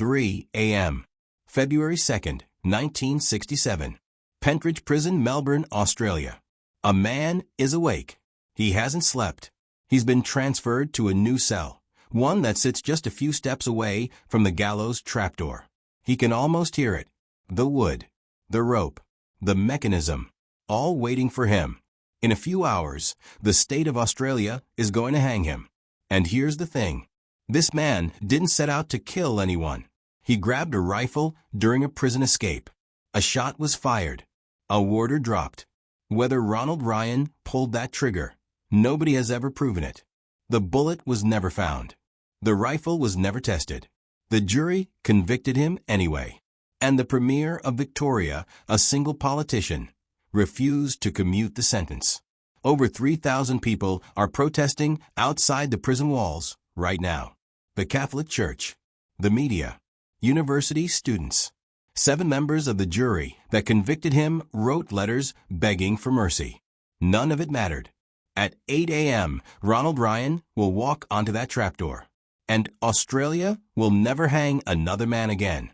3 a.m. February 2nd, 1967. Pentridge Prison, Melbourne, Australia. A man is awake. He hasn't slept. He's been transferred to a new cell, one that sits just a few steps away from the gallows trapdoor. He can almost hear it. The wood, the rope, the mechanism, all waiting for him. In a few hours, the state of Australia is going to hang him. And here's the thing. This man didn't set out to kill anyone. He grabbed a rifle during a prison escape. A shot was fired. A warder dropped. Whether Ronald Ryan pulled that trigger, nobody has ever proven it. The bullet was never found. The rifle was never tested. The jury convicted him anyway. And the Premier of Victoria, a single politician, refused to commute the sentence. Over 3,000 people are protesting outside the prison walls right now. The Catholic Church, the media, university students. 7 members of the jury that convicted him wrote letters begging for mercy. None of it mattered. At 8 a.m., Ronald Ryan will walk onto that trapdoor. And Australia will never hang another man again.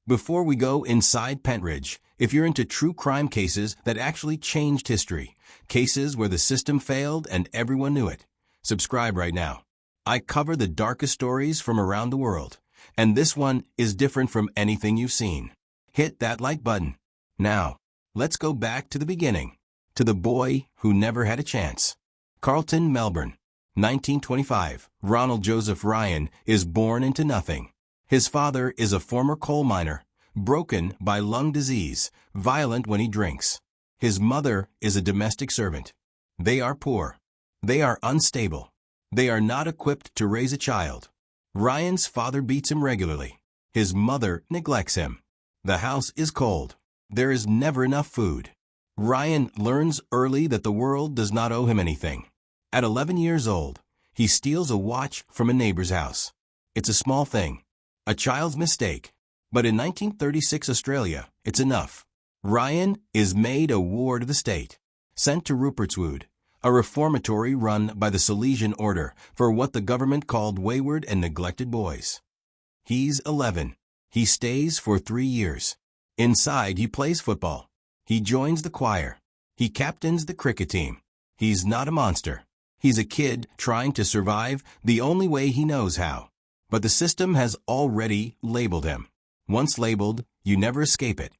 Before we go inside Pentridge, if you're into true crime cases that actually changed history, cases where the system failed and everyone knew it, subscribe right now. I cover the darkest stories from around the world, and this one is different from anything you've seen. Hit that like button. Now, let's go back to the beginning, to the boy who never had a chance. Carlton, Melbourne, 1925. Ronald Joseph Ryan is born into nothing. His father is a former coal miner, broken by lung disease, violent when he drinks. His mother is a domestic servant. They are poor. They are unstable. They are not equipped to raise a child. Ryan's father beats him regularly. His mother neglects him. The house is cold. There is never enough food. Ryan learns early that the world does not owe him anything. At 11 years old, he steals a watch from a neighbor's house. It's a small thing, a child's mistake. But in 1936 Australia, it's enough. Ryan is made a ward of the state, sent to Rupertswood, a reformatory run by the Salesian order for what the government called wayward and neglected boys. He's 11. He stays for 3 years. Inside, he plays football. He joins the choir. He captains the cricket team. He's not a monster. He's a kid trying to survive the only way he knows how. But the system has already labeled him. Once labeled, you never escape it.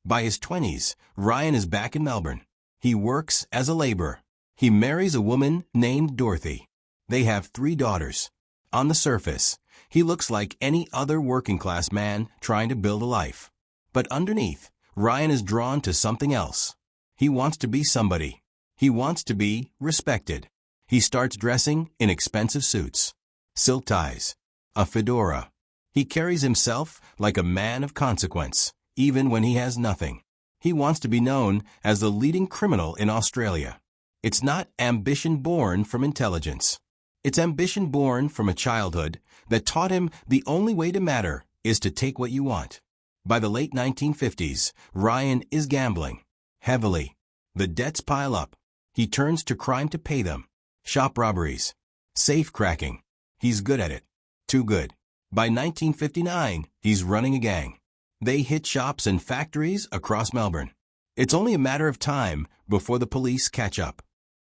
By his 20s, Ryan is back in Melbourne. He works as a laborer. He marries a woman named Dorothy. They have 3 daughters. On the surface, he looks like any other working-class man trying to build a life. But underneath, Ryan is drawn to something else. He wants to be somebody. He wants to be respected. He starts dressing in expensive suits, silk ties, a fedora. He carries himself like a man of consequence, even when he has nothing. He wants to be known as the leading criminal in Australia. It's not ambition born from intelligence. It's ambition born from a childhood that taught him the only way to matter is to take what you want. By the late 1950s, Ryan is gambling, heavily. The debts pile up. He turns to crime to pay them. Shop robberies, safe cracking. He's good at it. Too good. By 1959, he's running a gang. They hit shops and factories across Melbourne. It's only a matter of time before the police catch up.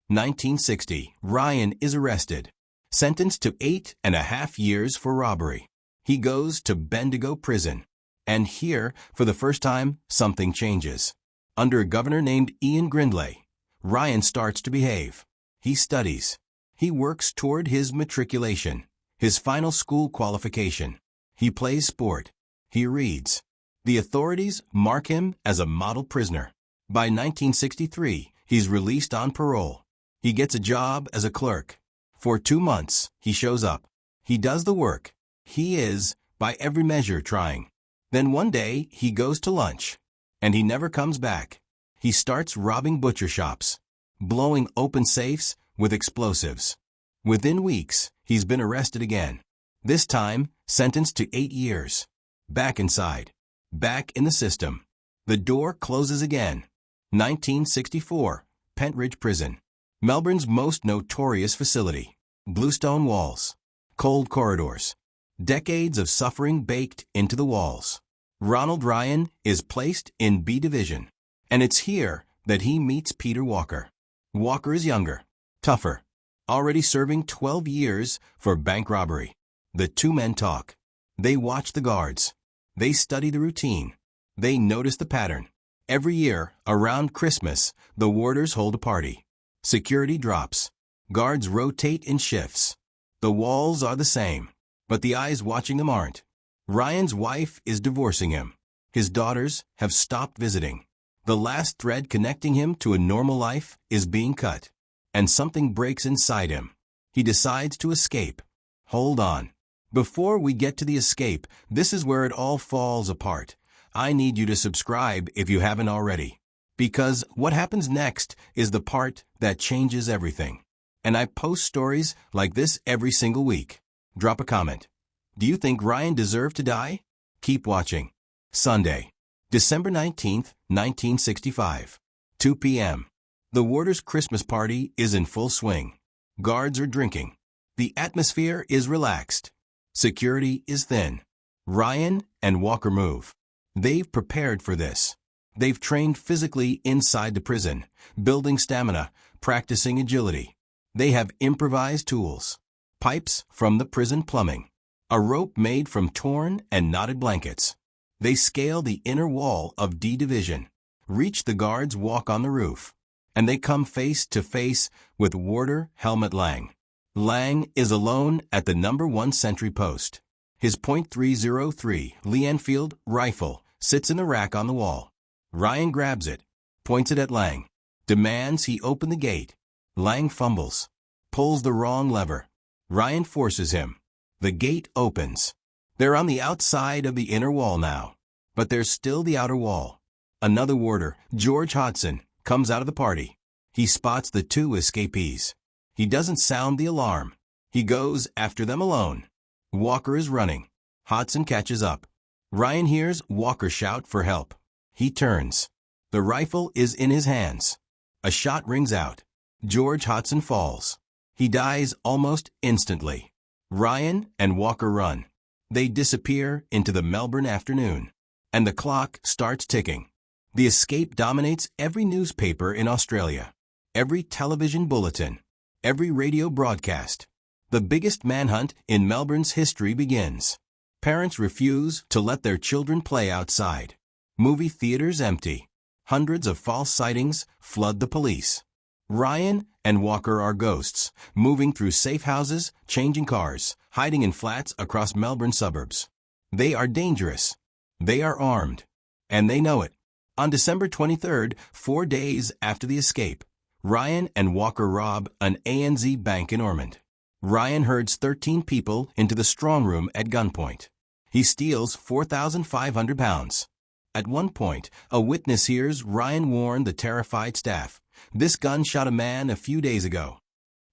1960, Ryan is arrested, sentenced to 8.5 years for robbery. He goes to Bendigo prison. And here, for the first time, something changes. Under a governor named Ian Grindlay, Ryan starts to behave. He studies. He works toward his matriculation, his final school qualification. He plays sport. He reads. The authorities mark him as a model prisoner. By 1963, he's released on parole. He gets a job as a clerk. For 2 months, he shows up. He does the work. He is, by every measure, trying. Then one day, he goes to lunch. And he never comes back. He starts robbing butcher shops, blowing open safes with explosives. Within weeks, he's been arrested again. This time, sentenced to 8 years. Back inside. Back in the system. The door closes again. 1964, Pentridge Prison. Melbourne's most notorious facility. Bluestone walls. Cold corridors. Decades of suffering baked into the walls. Ronald Ryan is placed in B Division, and it's here that he meets Peter Walker. Walker is younger, tougher, already serving 12 years for bank robbery. The two men talk. They watch the guards. They study the routine. They notice the pattern. Every year, around Christmas, the warders hold a party. Security drops. Guards rotate in shifts. The walls are the same, but the eyes watching them aren't. Ryan's wife is divorcing him. His daughters have stopped visiting. The last thread connecting him to a normal life is being cut, and something breaks inside him. He decides to escape. Hold on. Before we get to the escape, this is where it all falls apart. I need you to subscribe if you haven't already, because what happens next is the part that changes everything. And I post stories like this every single week. Drop a comment. Do you think Ryan deserved to die? Keep watching. Sunday, December 19th, 1965, 2 p.m. The warders' Christmas party is in full swing. Guards are drinking. The atmosphere is relaxed. Security is thin. Ryan and Walker move. They've prepared for this. They've trained physically inside the prison, building stamina, practicing agility. They have improvised tools. Pipes from the prison plumbing. A rope made from torn and knotted blankets. They scale the inner wall of D Division, reach the guards' walk on the roof, and they come face to face with Warder Helmut Lang. Lang is alone at the number 1 sentry post. His .303 Lee Enfield rifle sits in the rack on the wall. Ryan grabs it, points it at Lang, demands he open the gate. Lang fumbles, pulls the wrong lever. Ryan forces him. The gate opens. They're on the outside of the inner wall now, but there's still the outer wall. Another warder, George Hodson, comes out of the party. He spots the two escapees. He doesn't sound the alarm. He goes after them alone. Walker is running. Hodson catches up. Ryan hears Walker shout for help. He turns. The rifle is in his hands. A shot rings out. George Hodson falls. He dies almost instantly. Ryan and Walker run. They disappear into the Melbourne afternoon, and the clock starts ticking. The escape dominates every newspaper in Australia, every television bulletin, every radio broadcast. The biggest manhunt in Melbourne's history begins. Parents refuse to let their children play outside. Movie theaters empty. Hundreds of false sightings flood the police. Ryan and Walker are ghosts, moving through safe houses, changing cars, hiding in flats across Melbourne suburbs. They are dangerous. They are armed. And they know it. On December 23rd, 4 days after the escape, Ryan and Walker rob an ANZ bank in Ormond. Ryan herds 13 people into the strong room at gunpoint. He steals £4,500. At one point, a witness hears Ryan warn the terrified staff, "This gun shot a man a few days ago."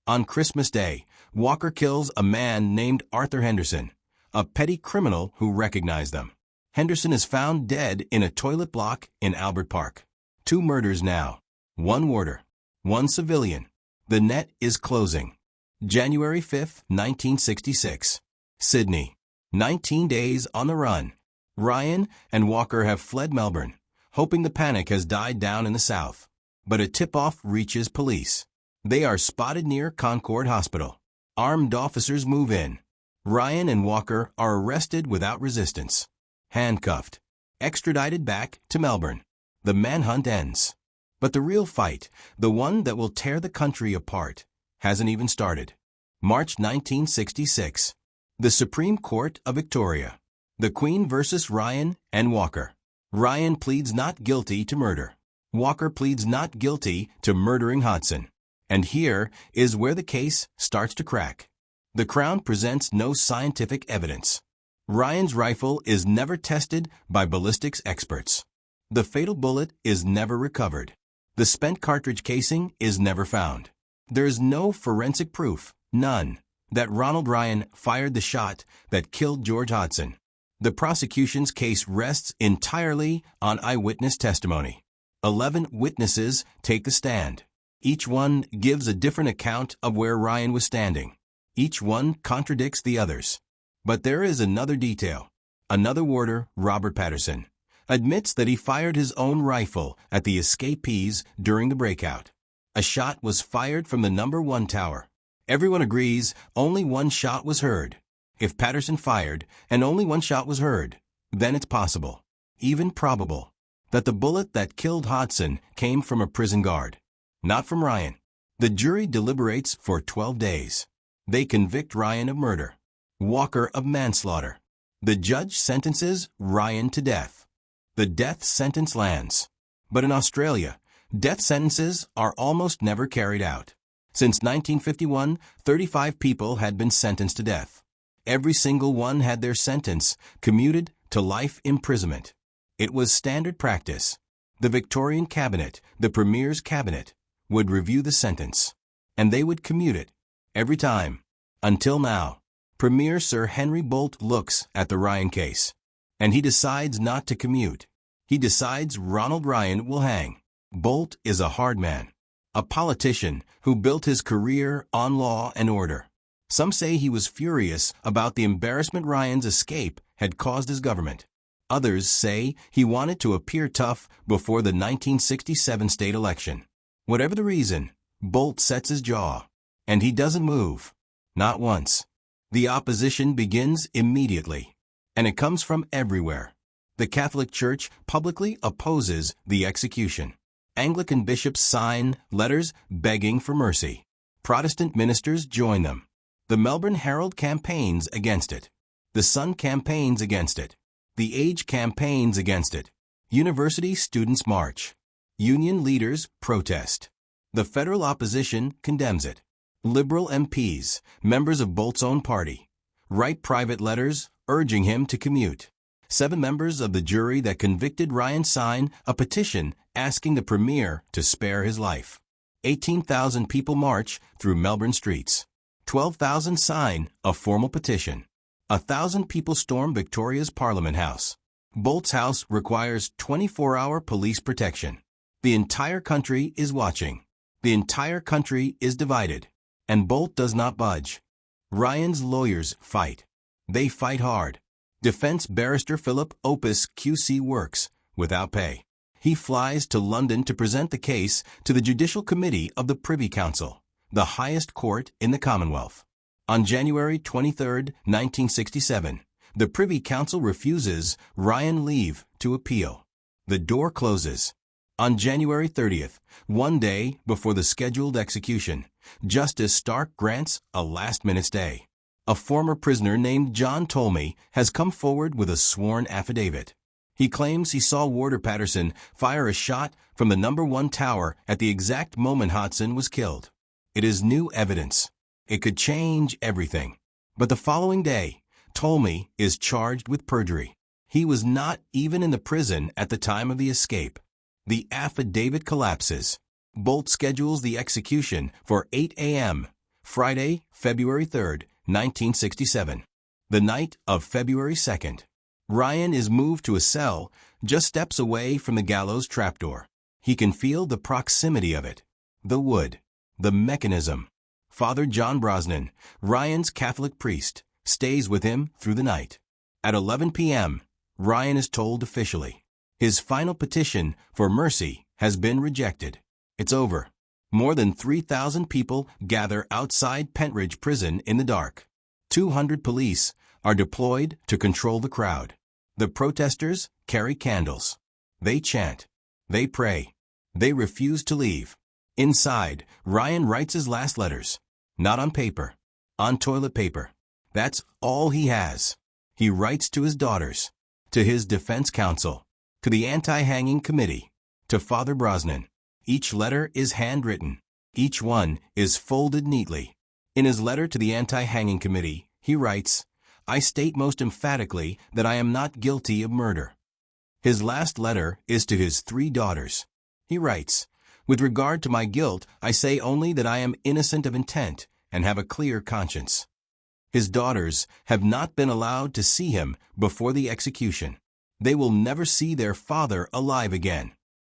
On Christmas Day, Walker kills a man named Arthur Henderson, a petty criminal who recognized them. Henderson is found dead in a toilet block in Albert Park. 2 murders now. 1 warder. 1 civilian. The net is closing. January 5, 1966. Sydney. 19 days on the run. Ryan and Walker have fled Melbourne, hoping the panic has died down in the south. But a tip-off reaches police. They are spotted near Concord Hospital. Armed officers move in. Ryan and Walker are arrested without resistance. Handcuffed. Extradited back to Melbourne. The manhunt ends. But the real fight, the one that will tear the country apart, hasn't even started. March 1966. The Supreme Court of Victoria. The Queen versus Ryan and Walker. Ryan pleads not guilty to murder. Walker pleads not guilty to murdering Hodson. And here is where the case starts to crack. The Crown presents no scientific evidence. Ryan's rifle is never tested by ballistics experts. The fatal bullet is never recovered. The spent cartridge casing is never found. There is no forensic proof, none, that Ronald Ryan fired the shot that killed George Hodson. The prosecution's case rests entirely on eyewitness testimony. 11 witnesses take the stand. Each one gives a different account of where Ryan was standing. Each one contradicts the others. But there is another detail. Another warder, Robert Patterson, admits that he fired his own rifle at the escapees during the breakout. A shot was fired from the number 1 tower. Everyone agrees only one shot was heard. If Patterson fired and only one shot was heard, then it's possible, even probable, that the bullet that killed Hodson came from a prison guard, not from Ryan. The jury deliberates for 12 days. They convict Ryan of murder, Walker of manslaughter. The judge sentences Ryan to death. The death sentence lands. But in Australia, death sentences are almost never carried out. Since 1951, 35 people had been sentenced to death. Every single one had their sentence commuted to life imprisonment. It was standard practice. The Victorian cabinet, the Premier's cabinet, would review the sentence, and they would commute it every time. Until now, Premier Sir Henry Bolt looks at the Ryan case, and he decides not to commute. He decides Ronald Ryan will hang. Bolt is a hard man, a politician who built his career on law and order. Some say he was furious about the embarrassment Ryan's escape had caused his government. Others say he wanted to appear tough before the 1967 state election. Whatever the reason, Bolt sets his jaw, and he doesn't move. Not once. The opposition begins immediately, and it comes from everywhere. The Catholic Church publicly opposes the execution. Anglican bishops sign letters begging for mercy. Protestant ministers join them. The Melbourne Herald campaigns against it. The Sun campaigns against it. The Age campaigns against it. University students march. Union leaders protest. The federal opposition condemns it. Liberal MPs, members of Bolt's own party, write private letters urging him to commute. 7 members of the jury that convicted Ryan sign a petition asking the Premier to spare his life. 18,000 people march through Melbourne streets. 12,000 sign a formal petition. 1,000 people storm Victoria's Parliament House. Bolt's house requires 24-hour police protection. The entire country is watching. The entire country is divided. And Bolt does not budge. Ryan's lawyers fight. They fight hard. Defense barrister Philip Opus QC works without pay. He flies to London to present the case to the Judicial Committee of the Privy Council, the highest court in the Commonwealth. On January 23, 1967, the Privy Council refuses Ryan leave to appeal. The door closes. On January 30th, one day before the scheduled execution, Justice Stark grants a last-minute stay. A former prisoner named John Tolmie has come forward with a sworn affidavit. He claims he saw Warder Patterson fire a shot from the number 1 tower at the exact moment Hodson was killed. It is new evidence. It could change everything. But the following day, Tolmie is charged with perjury. He was not even in the prison at the time of the escape. The affidavit collapses. Bolt schedules the execution for 8 a.m., Friday, February 3, 1967. The night of February 2nd, Ryan is moved to a cell just steps away from the gallows trapdoor. He can feel the proximity of it, the wood, the mechanism. Father John Brosnan, Ryan's Catholic priest, stays with him through the night. At 11 p.m., Ryan is told officially, his final petition for mercy has been rejected. It's over. More than 3,000 people gather outside Pentridge Prison in the dark. 200 police are deployed to control the crowd. The protesters carry candles. They chant. They pray. They refuse to leave. Inside, Ryan writes his last letters. Not on paper. On toilet paper. That's all he has. He writes to his daughters, to his defense counsel, to the anti-hanging committee, to Father Brosnan. Each letter is handwritten. Each one is folded neatly. In his letter to the anti-hanging committee, he writes, "I state most emphatically that I am not guilty of murder." His last letter is to his 3 daughters. He writes, "With regard to my guilt, I say only that I am innocent of intent and have a clear conscience." His daughters have not been allowed to see him before the execution. They will never see their father alive again.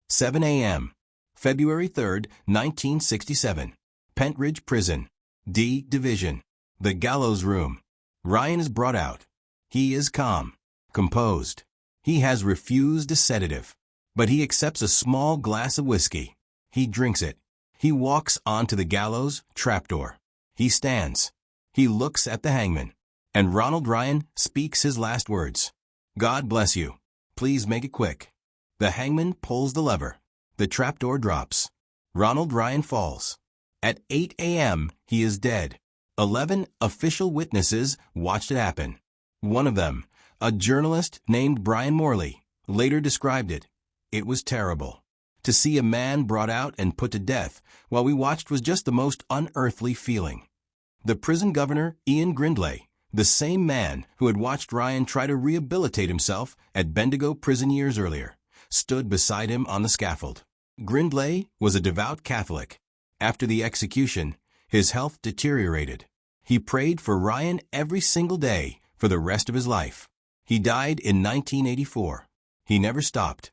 7 a.m., February 3, 1967. Pentridge Prison, D Division. The gallows room. Ryan is brought out. He is calm, composed. He has refused a sedative. But he accepts a small glass of whiskey. He drinks it. He walks onto the gallows trapdoor. He stands. He looks at the hangman. And Ronald Ryan speaks his last words. "God bless you. Please make it quick." The hangman pulls the lever. The trapdoor drops. Ronald Ryan falls. At 8 a.m., he is dead. 11 official witnesses watched it happen. One of them, a journalist named Brian Morley, later described it. "It was terrible. To see a man brought out and put to death while we watched was just the most unearthly feeling." The prison governor, Ian Grindlay, the same man who had watched Ryan try to rehabilitate himself at Bendigo prison years earlier, stood beside him on the scaffold. Grindlay was a devout Catholic. After the execution, his health deteriorated. He prayed for Ryan every single day for the rest of his life. He died in 1984. He never stopped.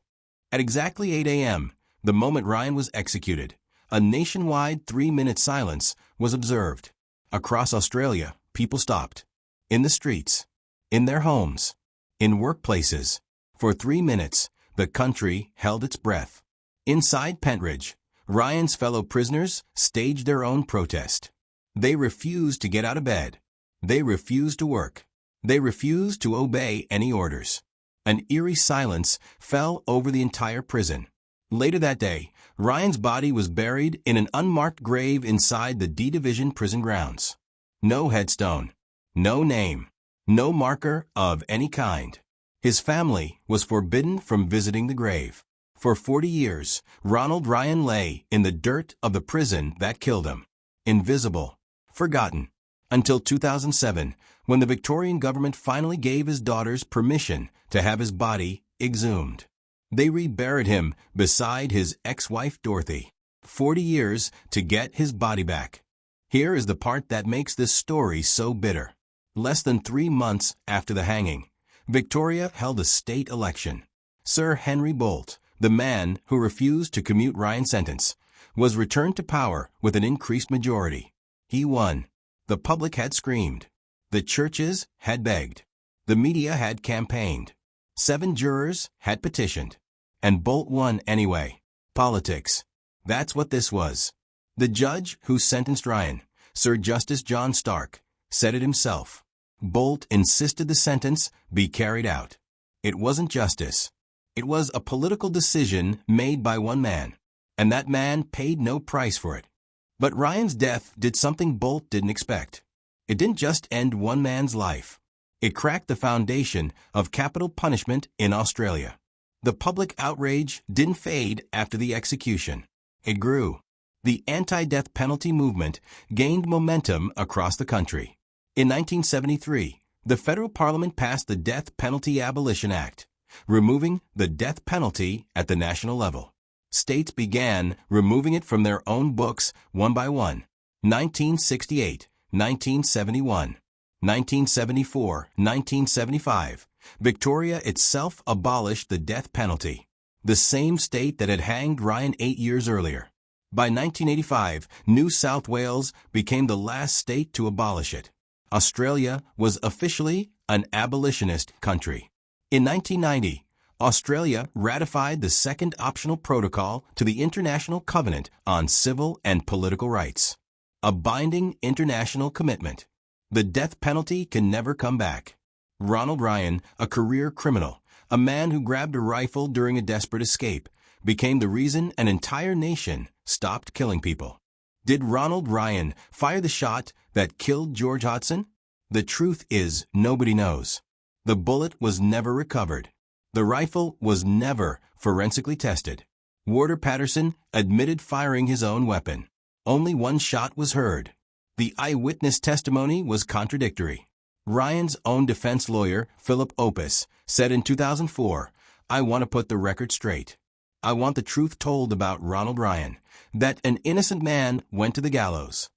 At exactly 8 a.m., the moment Ryan was executed, a nationwide 3-minute silence was observed. Across Australia, people stopped. In the streets, in their homes, in workplaces. For 3 minutes, the country held its breath. Inside Pentridge, Ryan's fellow prisoners staged their own protest. They refused to get out of bed. They refused to work. They refused to obey any orders. An eerie silence fell over the entire prison. Later that day, Ryan's body was buried in an unmarked grave inside the D Division prison grounds. No headstone, no name, no marker of any kind. His family was forbidden from visiting the grave. For 40 years, Ronald Ryan lay in the dirt of the prison that killed him. Invisible, forgotten, until 2007, when the Victorian government finally gave his daughters permission to have his body exhumed. They reburied him beside his ex-wife Dorothy. 40 years to get his body back. Here is the part that makes this story so bitter. Less than 3 months after the hanging, Victoria held a state election. Sir Henry Bolt, the man who refused to commute Ryan's sentence, was returned to power with an increased majority. He won. The public had screamed. The churches had begged. The media had campaigned. 7 jurors had petitioned. And Bolt won anyway. Politics. That's what this was. The judge who sentenced Ryan, Sir Justice John Stark, said it himself. Bolt insisted the sentence be carried out. It wasn't justice. It was a political decision made by one man, and that man paid no price for it. But Ryan's death did something Bolt didn't expect. It didn't just end one man's life. It cracked the foundation of capital punishment in Australia. The public outrage didn't fade after the execution. It grew. The anti-death penalty movement gained momentum across the country. In 1973, the federal parliament passed the Death Penalty Abolition Act, removing the death penalty at the national level. States began removing it from their own books one by one. 1968, 1971, 1974, 1975. Victoria itself abolished the death penalty, the same state that had hanged Ryan 8 years earlier. By 1985, New South Wales became the last state to abolish it. Australia was officially an abolitionist country. In 1990, Australia ratified the second optional protocol to the International Covenant on Civil and Political Rights, a binding international commitment. The death penalty can never come back. Ronald Ryan, a career criminal, a man who grabbed a rifle during a desperate escape, became the reason an entire nation stopped killing people. Did Ronald Ryan fire the shot that killed George Hodson? The truth is, nobody knows. The bullet was never recovered. The rifle was never forensically tested. Warder Patterson admitted firing his own weapon. Only one shot was heard. The eyewitness testimony was contradictory. Ryan's own defense lawyer, Philip Opus, said in 2004, "I want to put the record straight. I want the truth told about Ronald Ryan, that an innocent man went to the gallows."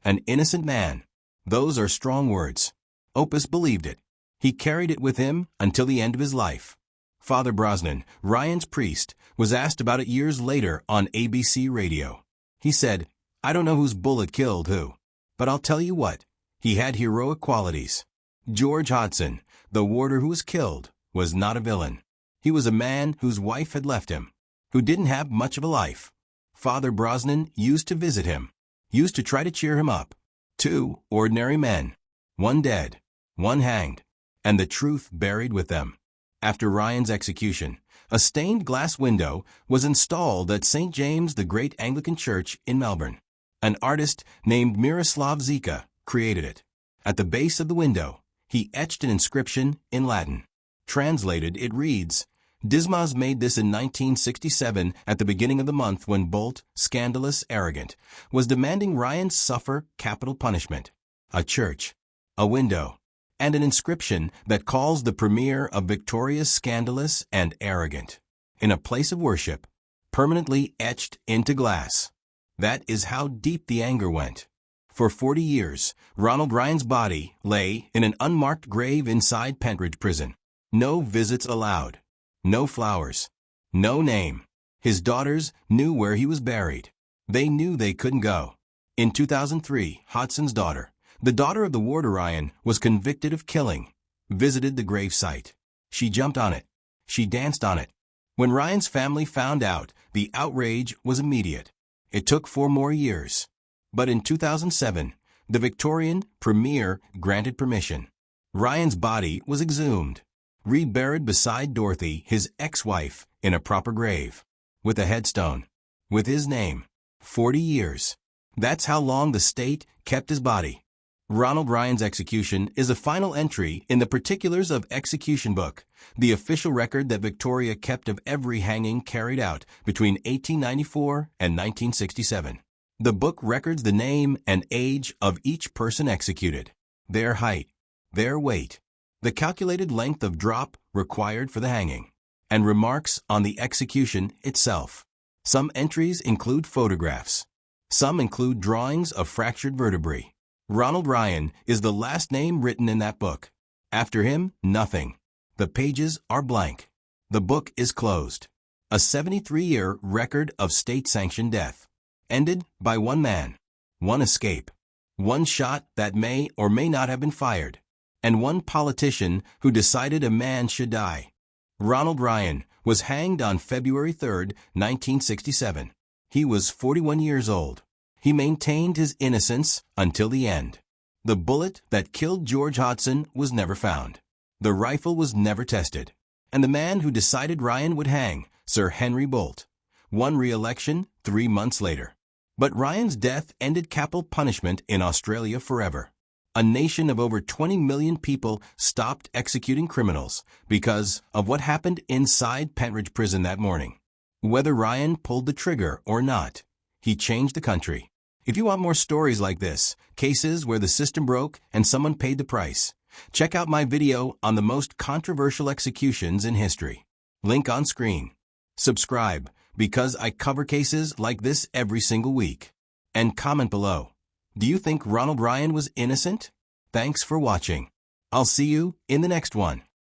An innocent man. Those are strong words. Opus believed it. He carried it with him until the end of his life. Father Brosnan, Ryan's priest, was asked about it years later on ABC radio. He said, "I don't know whose bullet killed who, but I'll tell you what, he had heroic qualities. George Hodson, the warder who was killed, was not a villain. He was a man whose wife had left him, who didn't have much of a life. Father Brosnan used to visit him, used to try to cheer him up. 2 ordinary men, one dead, one hanged, and the truth buried with them. After Ryan's execution, a stained glass window was installed at St. James the Great Anglican Church in Melbourne. An artist named Miroslav Zika created it. At the base of the window, he etched an inscription in Latin. Translated, it reads, "Dismas made this in 1967 at the beginning of the month when Bolt, scandalous, arrogant, was demanding Ryan suffer capital punishment." A church, a window, and an inscription that calls the premier of Victoria's scandalous and arrogant, in a place of worship, permanently etched into glass. That is how deep the anger went. For 40 years, Ronald Ryan's body lay in an unmarked grave inside Pentridge Prison. No visits allowed. No flowers. No name. His daughters knew where he was buried. They knew they couldn't go. In 2003, Hodson's daughter, the daughter of the warder Ryan, was convicted of killing, visited the grave site. She jumped on it. She danced on it. When Ryan's family found out, the outrage was immediate. It took 4 more years. But in 2007, the Victorian Premier granted permission. Ryan's body was exhumed, reburied beside Dorothy, his ex-wife, in a proper grave, with a headstone, with his name. 40 years. That's how long the state kept his body. Ronald Ryan's execution is a final entry in the Particulars of Execution Book, the official record that Victoria kept of every hanging carried out between 1894 and 1967. The book records the name and age of each person executed, their height, their weight, the calculated length of drop required for the hanging, and remarks on the execution itself. Some entries include photographs. Some include drawings of fractured vertebrae. Ronald Ryan is the last name written in that book. After him, nothing. The pages are blank. The book is closed. A 73-year record of state-sanctioned death, ended by one man, one escape, one shot that may or may not have been fired, and one politician who decided a man should die. Ronald Ryan was hanged on February 3, 1967. He was 41 years old. He maintained his innocence until the end. The bullet that killed George Hodson was never found. The rifle was never tested. And the man who decided Ryan would hang, Sir Henry Bolt, won re-election 3 months later. But Ryan's death ended capital punishment in Australia forever. A nation of over 20 million people stopped executing criminals because of what happened inside Pentridge Prison that morning. Whether Ryan pulled the trigger or not, he changed the country. If you want more stories like this, cases where the system broke and someone paid the price, check out my video on the most controversial executions in history. Link on screen. Subscribe, because I cover cases like this every single week. And comment below. Do you think Ronald Ryan was innocent? Thanks for watching. I'll see you in the next one.